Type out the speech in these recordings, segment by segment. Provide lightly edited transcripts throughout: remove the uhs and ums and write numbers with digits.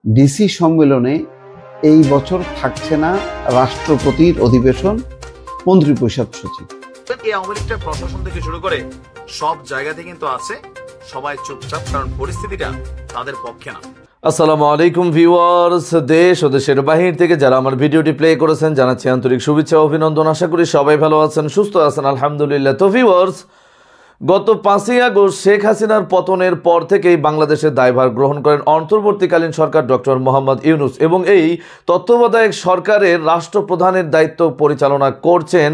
DC সম্মেলনে এই বছর থাকছে না রাষ্ট্রপতির অধিবেশন, মন্ত্রিপরিষদ সচিব। এই আওয়ামী লীগটা প্রশাসন থেকে শুরু করে সব জায়গাতে কিন্তু আছে, সবাই চুপচাপ, কারণ পরিস্থিতিটা তাদের পক্ষে না। আসসালামু আলাইকুম ভিউয়ার্স, দেশ ও দেশের বাহির থেকে যারা আমার ভিডিওটি প্লে করেছেন জানাচ্ছি আন্তরিক শুভেচ্ছা ও অভিনন্দন। আশা করি সবাই ভালো আছেন, সুস্থ আছেন, আলহামদুলিল্লাহ। তো ভিউয়ার্স, গত 5ই আগস্ট শেখ হাসিনার পতনের পর থেকেই বাংলাদেশের দায়ভার গ্রহণ করেন অন্তর্বর্তীকালীন সরকার ডক্টর মোহাম্মদ ইউনূস, এবং এই তত্ত্বাবধায়ক সরকারের রাষ্ট্রপ্রধানের দায়িত্ব পরিচালনা করছেন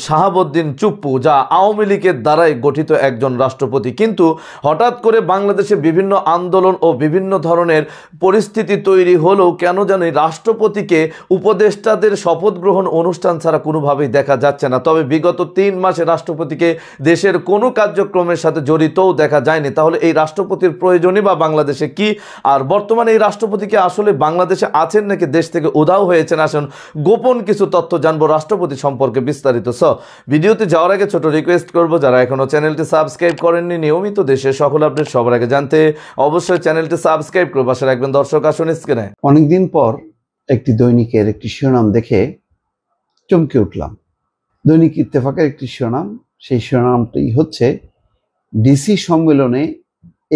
শাহাবুদ্দিন চুপ্পু, যা আওয়ামী লীগের দ্বারাই গঠিত একজন রাষ্ট্রপতি। কিন্তু হঠাৎ করে বাংলাদেশে বিভিন্ন আন্দোলন ও বিভিন্ন ধরনের পরিস্থিতি তৈরি হলেও কেন জানি রাষ্ট্রপতিকে উপদেষ্টাদের শপথ গ্রহণ অনুষ্ঠান ছাড়া কোনোভাবেই দেখা যাচ্ছে না। তবে বিগত 3 মাসে রাষ্ট্রপতিকে দেশের কোনো কার্যক্রমের সাথে জড়িতও দেখা যায়নি। তাহলে এই রাষ্ট্রপতির প্রয়োজনই বা বাংলাদেশে কি, আর বর্তমানে এই রাষ্ট্রপতিকে আসলে বাংলাদেশে আছেন নাকি দেশ থেকে উধাও হয়েছেন, আসুন গোপন কিছু তথ্য জানবো রাষ্ট্রপতি সম্পর্কে বিস্তারিত। ভিডিওতে যাওয়ার আগে ছোট রিকোয়েস্ট করব, যারা এখনো চ্যানেলটি সাবস্ক্রাইব করেননি, নিয়মিত দেশের সকল আপডেট সবার আগে জানতে অবশ্যই চ্যানেলটি সাবস্ক্রাইব করে পাশে রাখবেন। দর্শক আসুন স্ক্রিনে। অনেকদিন পর একটি দৈনিকের একটি শিরোনাম দেখে চমকে উঠলাম। দৈনিক ইত্তেফাকের একটি শিরোনাম, সেই শিরোনামটি হচ্ছে ডিসি সম্মেলনে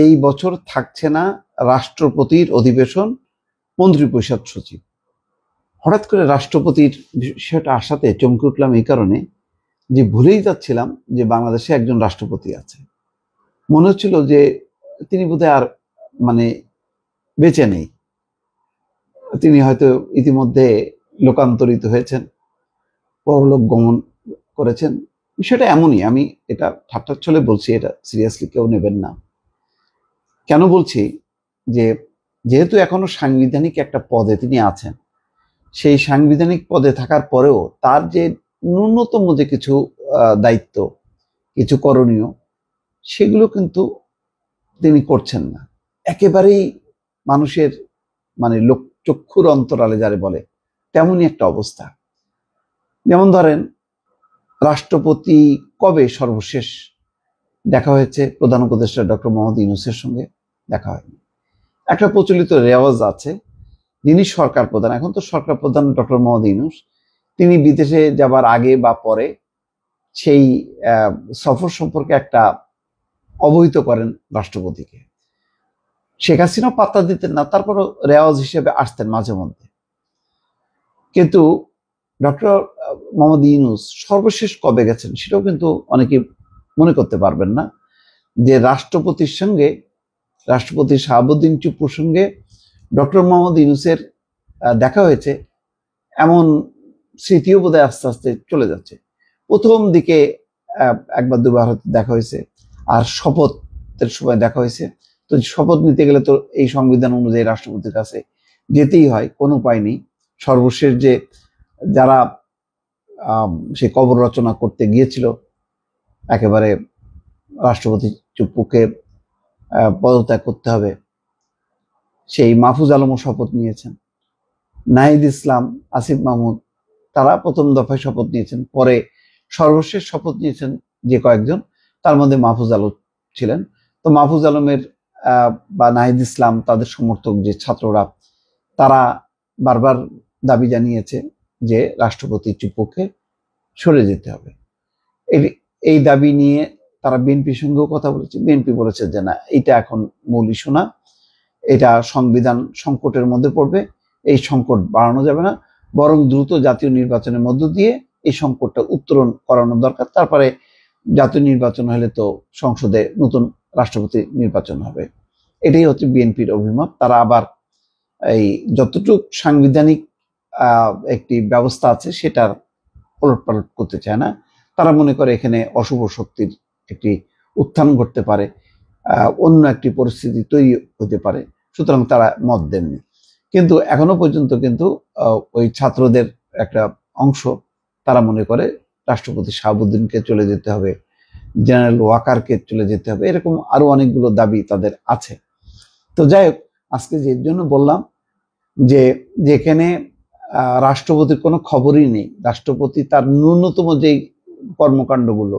এই বছর থাকছে না রাষ্ট্রপতির অধিবেশন, মন্ত্রিপরিষদ সচিব। হঠাৎ করে রাষ্ট্রপতির বিষয়টা আসাতে চমকে উঠলাম এই কারণে যে ভুলেই যাচ্ছিলাম যে বাংলাদেশে একজন রাষ্ট্রপতি আছে। মনে হচ্ছিল যে তিনি বোধহয় আর বেঁচে নেই, তিনি হয়তো ইতিমধ্যে লোকান্তরিত হয়েছেন, পরলোক গমন করেছেন। বিষয়টা এমনই, আমি এটা ঠাট্টার ছলে বলছি, এটা সিরিয়াসলি কেউ নেবেন না। কেন বলছি, যে যেহেতু এখনো সাংবিধানিক একটা পদে তিনি আছেন, সেই সাংবিধানিক পদে থাকার পরেও তার যে ন্যূনতম যে কিছু দায়িত্ব, কিছু করণীয়, সেগুলো কিন্তু তিনি করছেন না। একেবারেই মানুষের লোক চক্ষুর অন্তরালে যারে বলে তেমনই একটা অবস্থা। যেমন ধরেন, রাষ্ট্রপতি কবে সর্বশেষ দেখা হয়েছে প্রধান উপদেষ্টা ডক্টর মোহাম্মদ ইউনূসের সঙ্গে? দেখা হয়নি। একটা প্রচলিত রেওয়াজ আছে, যিনি সরকার প্রধান, এখন তো সরকার প্রধান ডক্টর মোহাম্মদ ইউনূস, তিনি বিদেশে যাবার আগে বা পরে সেই সফর সম্পর্কে একটা অবহিত করেন রাষ্ট্রপতিকে। শেখ হাসিনাও পাত্তা দিতেন না, তারপরও রেওয়াজ হিসেবে আসতেন মাঝে মধ্যে। কিন্তু ডক্টর মোহাম্মদ ইউনূস সর্বশেষ কবে গেছেন সেটাও কিন্তু অনেকে মনে করতে পারবেন না, যে রাষ্ট্রপতির সঙ্গে, রাষ্ট্রপতি শাহাবুদ্দিন চুপ্পুর সঙ্গে ডক্টর মোহাম্মদ ইউনূসের দেখা হয়েছে এমন স্মৃতিও বোধহয় আস্তে আস্তে চলে যাচ্ছে। প্রথম দিকে একবার দুবার হয়তো দেখা হয়েছে, আর শপথের সময় দেখা হয়েছে। তো শপথ নিতে গেলে তো এই সংবিধান অনুযায়ী রাষ্ট্রপতির কাছে যেতেই হয়, কোনো উপায় নেই। সর্বশেষ যে যারা সে কবর রচনা করতে গিয়েছিল, একেবারে রাষ্ট্রপতি চুপ্পুকে পদত্যাগ করতে হবে, সেই মাহফুজ আলমও শপথ নিয়েছেন, নাহিদ ইসলাম, আসিফ মাহমুদ, তারা প্রথম দফায় শপথ নিয়েছেন। পরে সর্বশেষ শপথ নিয়েছেন যে কয়েকজন, তার মধ্যে মাহফুজ আলম ছিলেন। তো মাহফুজ আলমের বা নাহিদ ইসলাম, তাদের সমর্থক যে ছাত্ররা, তারা বারবার দাবি জানিয়েছে যে রাষ্ট্রপতি চুপ্পুকে সরে যেতে হবে। এই দাবি নিয়ে তারা বিএনপির সঙ্গেও কথা বলেছে। বিএনপি বলেছে যে না, এটা এখন মূল ইস্যু না, এটা সংবিধান সংকটের মধ্যে পড়বে, এই সংকট বাড়ানো যাবে না, বরং দ্রুত জাতীয় নির্বাচনের মধ্য দিয়ে এই সংকটটা উত্তরণ করানো দরকার। তারপরে জাতীয় নির্বাচন হলে তো সংসদে নতুন রাষ্ট্রপতি নির্বাচন হবে। এটাই হচ্ছে বিএনপির অভিমত। তারা আবার এই যতটুকু সাংবিধানিক একটি ব্যবস্থা আছে সেটার ওলটপালট করতে চায় না। তারা মনে করে এখানে অশুভ শক্তির একটি উত্থান ঘটতে পারে, অন্য একটি পরিস্থিতি তৈরি হতে পারে, সুতরাং তারা মত দেননি। কিন্তু এখনো পর্যন্ত কিন্তু ওই ছাত্রদের একটা অংশ, তারা মনে করে রাষ্ট্রপতি শাহাবুদ্দিনকে চলে যেতে হবে, জেনারেল ওয়াকারকে চলে যেতে হবে, এরকম আরো অনেকগুলো দাবি তাদের আছে। তো যাই হোক, আজকে যে জন্য বললাম, যে যেখানে রাষ্ট্রপতির কোনো খবরই নেই, রাষ্ট্রপতি তার ন্যূনতম যেই কর্মকাণ্ডগুলো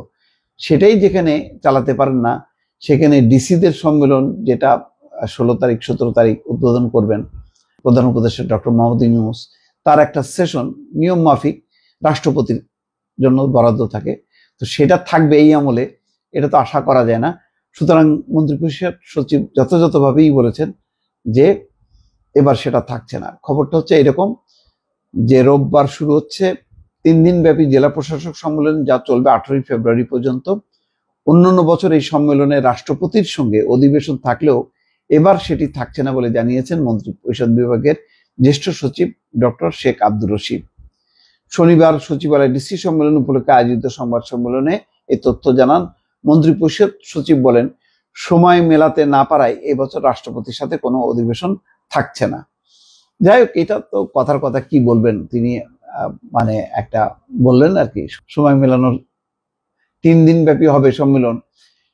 সেটাই যেখানে চালাতে পারেন না, সেখানে ডিসিদের সম্মেলন, যেটা 16 তারিখ 17 তারিখ উদ্বোধন করবেন, প্রধান উপদেষ্টা ডক্টর মোহাম্মদ ইউনূস, তার একটা সেশন নিয়ম মাফিক রাষ্ট্রপতির জন্য বরাদ্দ থাকে, তো সেটা থাকবে এই আমলে, এটা তো আশা করা যায় না। সুতরাং মন্ত্রিপরিষদ সচিব যথাযথভাবেই বলেছেন যে এবার সেটা থাকছে না। খবরটা হচ্ছে এরকম যে রোববার শুরু হচ্ছে 3 দিন ব্যাপী জেলা প্রশাসক সম্মেলন, যা চলবে 18 ফেব্রুয়ারি পর্যন্ত। অন্যান্য বছর এই সম্মেলনে রাষ্ট্রপতির সঙ্গে অধিবেশন থাকলেও এবার সেটি থাকছে না বলে জানিয়েছেন মন্ত্রিপরিষদ বিভাগের জ্যেষ্ঠ সচিব ডক্টর শেখ আব্দুর রশিদ। শনিবার সচিবালয় ডিসি সম্মেলন উপলক্ষে আয়োজিত সংবাদ সম্মেলনে এই তথ্য জানান মন্ত্রিপরিষদ সচিব। বলেন, সময় মেলাতে না পারায় এবছর রাষ্ট্রপতির সাথে কোনো অধিবেশন থাকছে না। যাই হোক, এটা তো কথার কথা, কি বলবেন তিনি, মানে একটা বললেন আর কি, সময় মেলানোর 3 দিন ব্যাপী হবে সম্মেলন,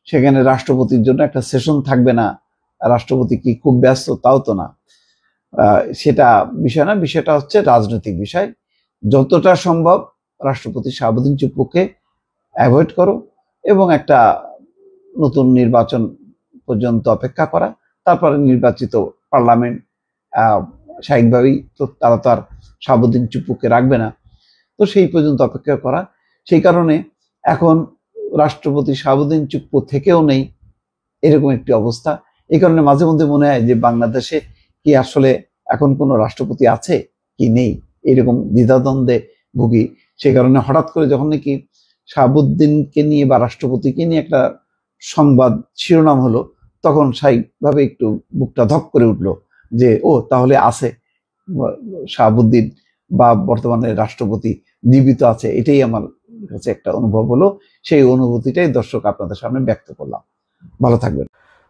সেখানে রাষ্ট্রপতির জন্য একটা সেশন থাকবে না, রাষ্ট্রপতি কি খুব ব্যস্ত? তাও তো না, সেটা বিষয় না। বিষয়টা হচ্ছে রাজনৈতিক বিষয়। যতটা সম্ভব রাষ্ট্রপতি শাহাবুদ্দিন চুপ্পুকে অ্যাভয়েড করো এবং একটা নতুন নির্বাচন পর্যন্ত অপেক্ষা করা, তারপরে নির্বাচিত পার্লামেন্ট স্বাভাবিকভাবেই তো তারা তো আর শাহাবুদ্দিন চুপ্পুকে রাখবে না, তো সেই পর্যন্ত অপেক্ষা করা। সেই কারণে এখন রাষ্ট্রপতি শাহাবুদ্দিন চুপ্পু থেকেও নেই, এরকম একটি অবস্থা। এই কারণে মাঝে মধ্যে মনে হয় যে বাংলাদেশে কি আসলে এখন কোনো রাষ্ট্রপতি আছে কি নেই, এরকম দ্বিধাদ্বন্দ্বে ভুগি। সেই কারণে হঠাৎ করে যখন নাকি শাহাবুদ্দিনকে নিয়ে বা রাষ্ট্রপতিকে নিয়ে একটা সংবাদ শিরোনাম হলো, তখন স্বাভাবিকভাবে একটু বুকটা ধক করে উঠলো যে ও তাহলে আছে শাহাবুদ্দিন বা বর্তমানে রাষ্ট্রপতি জীবিত আছে। এটাই আমার কাছে একটা অনুভব হলো, সেই অনুভূতিটাই দর্শক আপনাদের সামনে ব্যক্ত করলাম। ভালো থাকবেন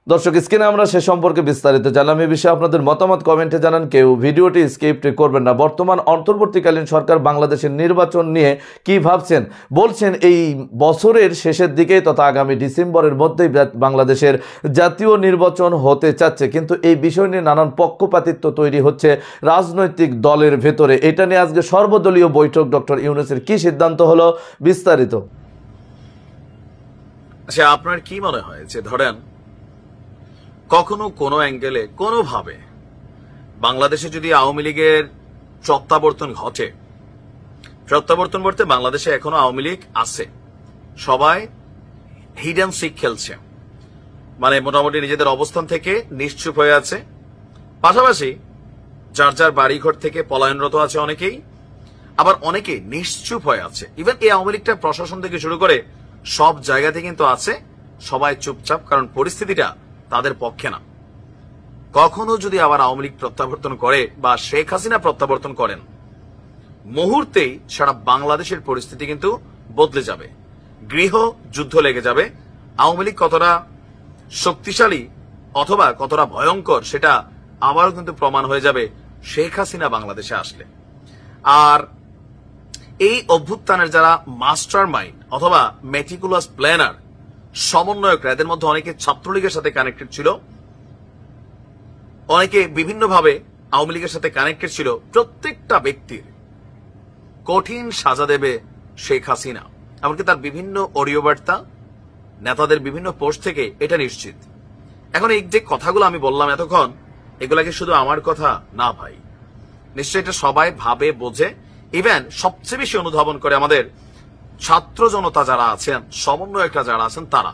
দর্শক। স্ক্রিনে আমরা সে সম্পর্কে বিস্তারিত জানলাম। এই বিষয়ে আপনাদের মতামত কমেন্টে জানান। কেউ ভিডিওটি স্কিপ করবেন না। বর্তমান অন্তর্বর্তীকালীন সরকার বাংলাদেশের নির্বাচন নিয়ে কি ভাবছেন? বলছেন এই বছরের শেষের দিকে তথা আগামী ডিসেম্বরের মধ্যেই বাংলাদেশের জাতীয় নির্বাচন হতে চাচ্ছে, কিন্তু এই বিষয় নিয়ে নানান পক্ষপাতিত্ব তৈরি হচ্ছে রাজনৈতিক দলের ভেতরে। এটা নিয়ে আজকে সর্বদলীয় বৈঠক, ডক্টর ইউনূসের কি সিদ্ধান্ত হলো বিস্তারিত। আচ্ছা, আপনার কি মনে হয় যে ধরেন কখনো কোনো অ্যাঙ্গেলে কোনোভাবে বাংলাদেশে যদি আওয়ামী লীগের প্রত্যাবর্তন ঘটে, প্রত্যাবর্তন বলতে বাংলাদেশে এখনো আওয়ামী লীগ আছে, সবাই হিড অ্যান্ড সিক খেলছে, মানে মোটামুটি নিজেদের অবস্থান থেকে নিশ্চুপ হয়ে আছে, পাশাপাশি যার যার বাড়িঘর থেকে পলায়নরত আছে অনেকেই, আবার অনেকে নিশ্চুপ হয়ে আছে। ইভেন এই আওয়ামী লীগটা প্রশাসন থেকে শুরু করে সব জায়গাতে কিন্তু আছে, সবাই চুপচাপ, কারণ পরিস্থিতিটা তাদের পক্ষে না। কখনো যদি আবার আওয়ামী লীগ প্রত্যাবর্তন করে বা শেখ হাসিনা প্রত্যাবর্তন করেন, মুহূর্তেই সারা বাংলাদেশের পরিস্থিতি কিন্তু বদলে যাবে, গৃহ যুদ্ধ লেগে যাবে। আওয়ামী লীগ কতটা শক্তিশালী অথবা কতটা ভয়ঙ্কর সেটা আবারও কিন্তু প্রমাণ হয়ে যাবে শেখ হাসিনা বাংলাদেশে আসলে। আর এই অভ্যুত্থানের যারা মাস্টার মাইন্ড অথবা মেটিকুলাস প্ল্যানার, সমন্বয়করা, এদের মধ্যে অনেকে ছাত্রলীগের সাথে কানেক্টেড ছিল, অনেকে বিভিন্নভাবে আওয়ামী লীগের সাথে কানেক্টেড ছিল। প্রত্যেকটা ব্যক্তির কঠিন সাজা দেবে শেখ হাসিনা, এমনকি তার বিভিন্ন অডিও বার্তা, নেতাদের বিভিন্ন পোস্ট থেকে এটা নিশ্চিত। এখন এই যে কথাগুলো আমি বললাম এতক্ষণ, এগুলাকে শুধু আমার কথা না ভাই, নিশ্চয়ই এটা সবাই ভাবে, বোঝে। ইভেন সবচেয়ে বেশি অনুধাবন করে আমাদের ছাত্র জনতা যারা আছেন, সমন্বয়করা যারা আছেন, তারা।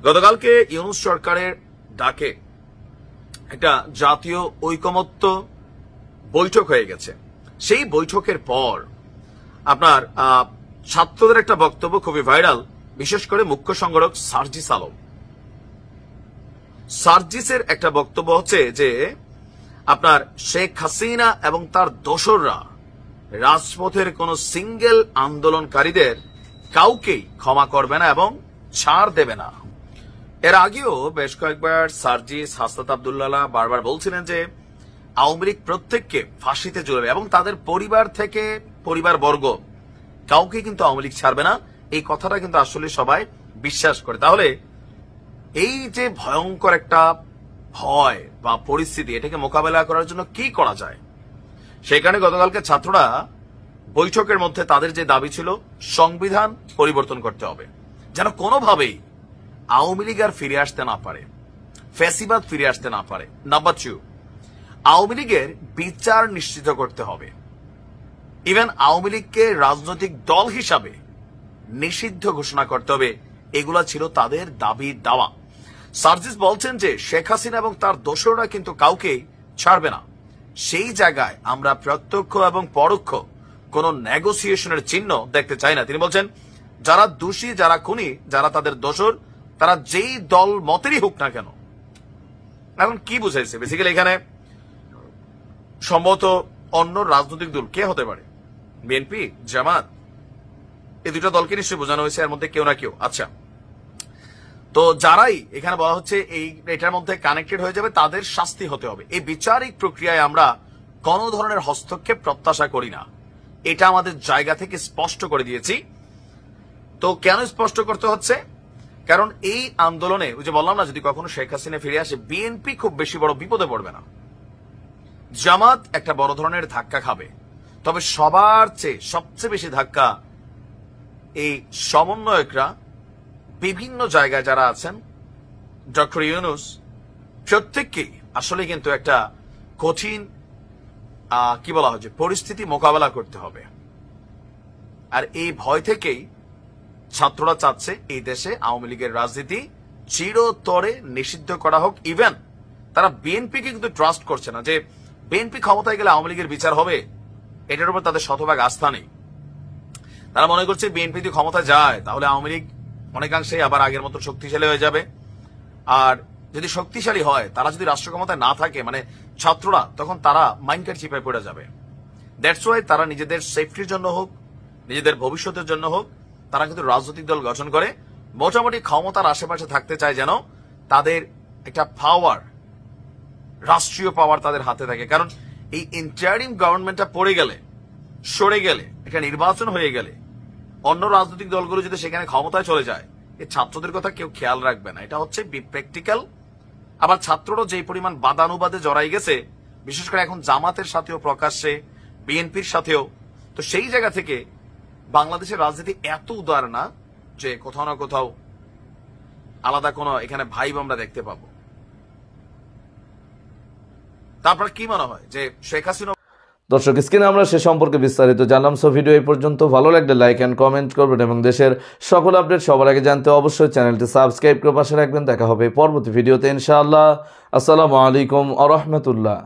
গতকালকে ইউনূস সরকারের ডাকে একটা জাতীয় ঐকমত্য বৈঠক হয়ে গেছে। সেই বৈঠকের পর আপনার ছাত্রদের একটা বক্তব্য খুবই ভাইরাল, বিশেষ করে মুখ্য সংগঠক সার্জিস আলম। সার্জিসের একটা বক্তব্য হচ্ছে যে আপনার শেখ হাসিনা এবং তার দোসররা রাজপথের কোন সিঙ্গেল আন্দোলনকারীদের কাউকেই ক্ষমা করবে না এবং ছাড় দেবে না। এর আগেও বেশ কয়েকবার সার্জিস, হাসনাত আব্দুল্লাহ বারবার বলছিলেন যে আওয়ামী লীগ প্রত্যেককে ফাঁসিতে ঝুলাবে এবং তাদের পরিবার থেকে পরিবারবর্গ কাউকে কিন্তু আওয়ামী লীগ ছাড়বে না। এই কথাটা কিন্তু আসলে সবাই বিশ্বাস করে। তাহলে এই যে ভয়ঙ্কর একটা ভয় বা পরিস্থিতি, এটাকে মোকাবেলা করার জন্য কি করা যায়? সেখানে গতকালকে ছাত্ররা বৈঠকের মধ্যে তাদের যে দাবি ছিল, সংবিধান পরিবর্তন করতে হবে, যেন কোনোভাবেই আওয়ামী লীগ আর ফিরে আসতে না পারে, ফ্যাসিবাদ ফিরে আসতে না পারে। নাম্বার 2, আওয়ামী লীগের বিচার নিশ্চিত করতে হবে। ইভেন আওয়ামী লীগকে রাজনৈতিক দল হিসাবে নিষিদ্ধ ঘোষণা করতে হবে। এগুলা ছিল তাদের দাবি দাওয়া। সার্জিস বলছেন যে শেখ হাসিনা এবং তার দোসররা কিন্তু কাউকে ছাড়বে না। সেই জায়গায় আমরা প্রত্যক্ষ এবং পরোক্ষ কোন নেগোসিয়েশনের চিহ্ন দেখতে চাই না। তিনি বলছেন যারা দোষী, যারা খুনি, যারা তাদের দোসর, তারা যেই দল মতেরই হোক না কেন। এখন কি বুঝাইছে? বেসিক্যালি এখানে সম্ভবত অন্য রাজনৈতিক দল কে হতে পারে? বিএনপি, জামাত, এই দুটো দলকে নিশ্চয়ই বোঝানো হয়েছে, এর মধ্যে কেউ না কেউ। আচ্ছা, তো যারাই এখানে বলা হচ্ছে এটার মধ্যে কানেক্টেড হয়ে যাবে তাদের শাস্তি হতে হবে। এই বিচারিক প্রক্রিয়ায় আমরা কোন ধরনের হস্তক্ষেপ প্রত্যাশা করি না, এটা আমাদের জায়গা থেকে স্পষ্ট করে দিয়েছি। তো কেন স্পষ্ট করতে হচ্ছে? কারণ এই আন্দোলনে ওই যে বললাম না, যদি কখনো শেখ হাসিনা ফিরে আসে বিএনপি খুব বেশি বড় বিপদে পড়বে না, জামাত একটা বড় ধরনের ধাক্কা খাবে। তবে সবার চেয়ে সবচেয়ে বেশি ধাক্কা এই সমন্বয়করা বিভিন্ন জায়গায় যারা আছেন, ডক্টর ইউনূস, প্রত্যেককেই আসলে কিন্তু একটা কঠিন কি বলা হয় যে পরিস্থিতি মোকাবেলা করতে হবে। আর এই ভয় থেকেই ছাত্ররা চাচ্ছে এই দেশে আওয়ামী লীগের রাজনীতি চিরতরে নিষিদ্ধ করা হোক। ইভেন তারা বিএনপিকে কিন্তু ট্রাস্ট করছে না যে বিএনপি ক্ষমতায় গেলে আওয়ামী লীগের বিচার হবে, এটার উপর তাদের শতভাগ আস্থা নেই। তারা মনে করছে বিএনপি যদি ক্ষমতায় যায় তাহলে আওয়ামী লীগ অনেকাংশে আবার আগের মতো শক্তিশালী হয়ে যাবে। আর যদি শক্তিশালী হয়, তারা যদি রাষ্ট্র ক্ষমতায় না থাকে, মানে ছাত্ররা, তখন তারা মাইন্ডের চিপায় পড়ে যাবে। দ্যাটস ওয়াই তারা নিজেদের সেফটির জন্য হোক, নিজেদের ভবিষ্যতের জন্য হোক, তারা কিন্তু রাজনৈতিক দল গঠন করে মোটামুটি ক্ষমতার আশেপাশে থাকতে চায়, যেন তাদের একটা পাওয়ার, রাষ্ট্রীয় পাওয়ার তাদের হাতে থাকে। কারণ এই ইন্টারিম গভর্নমেন্টটা পড়ে গেলে, সরে গেলে, একটা নির্বাচন হয়ে গেলে, অন্য রাজনৈতিক দলগুলো যদি সেখানে ক্ষমতায় চলে যায়, এই ছাত্রদের কথা কেউ খেয়াল রাখবে না। এটা হচ্ছে প্র্যাকটিক্যাল। আবার ছাত্ররা যে পরিমাণ বাদানুবাদে জড়াই গেছে, বিশেষ করে এখন জামাতের সাথেও প্রকাশ্যে, বিএনপির সাথেও, তো সেই জায়গা থেকে বাংলাদেশের রাজনীতি এত উদার না যে কোথাও না কোথাও আলাদা কোনো এখানে ভাইব আমরা দেখতে পাবো। তারপর কি মনে হয় যে শেখ হাসিনা? দর্শক, স্ক্রিনে আমরা সে সম্পর্কে বিস্তারিত জানলাম। সো ভিডিও এই পর্যন্ত। ভালো লাগলে লাইক এন্ড কমেন্ট করবেন এবং দেশের সকল আপডেট সবার আগে জানতে অবশ্যই চ্যানেলটি সাবস্ক্রাইব করে পাশে রাখবেন। দেখা হবে পরবর্তী ভিডিওতে ইনশাআল্লাহ। আসসালামু আলাইকুম ওয়া রাহমাতুল্লাহ।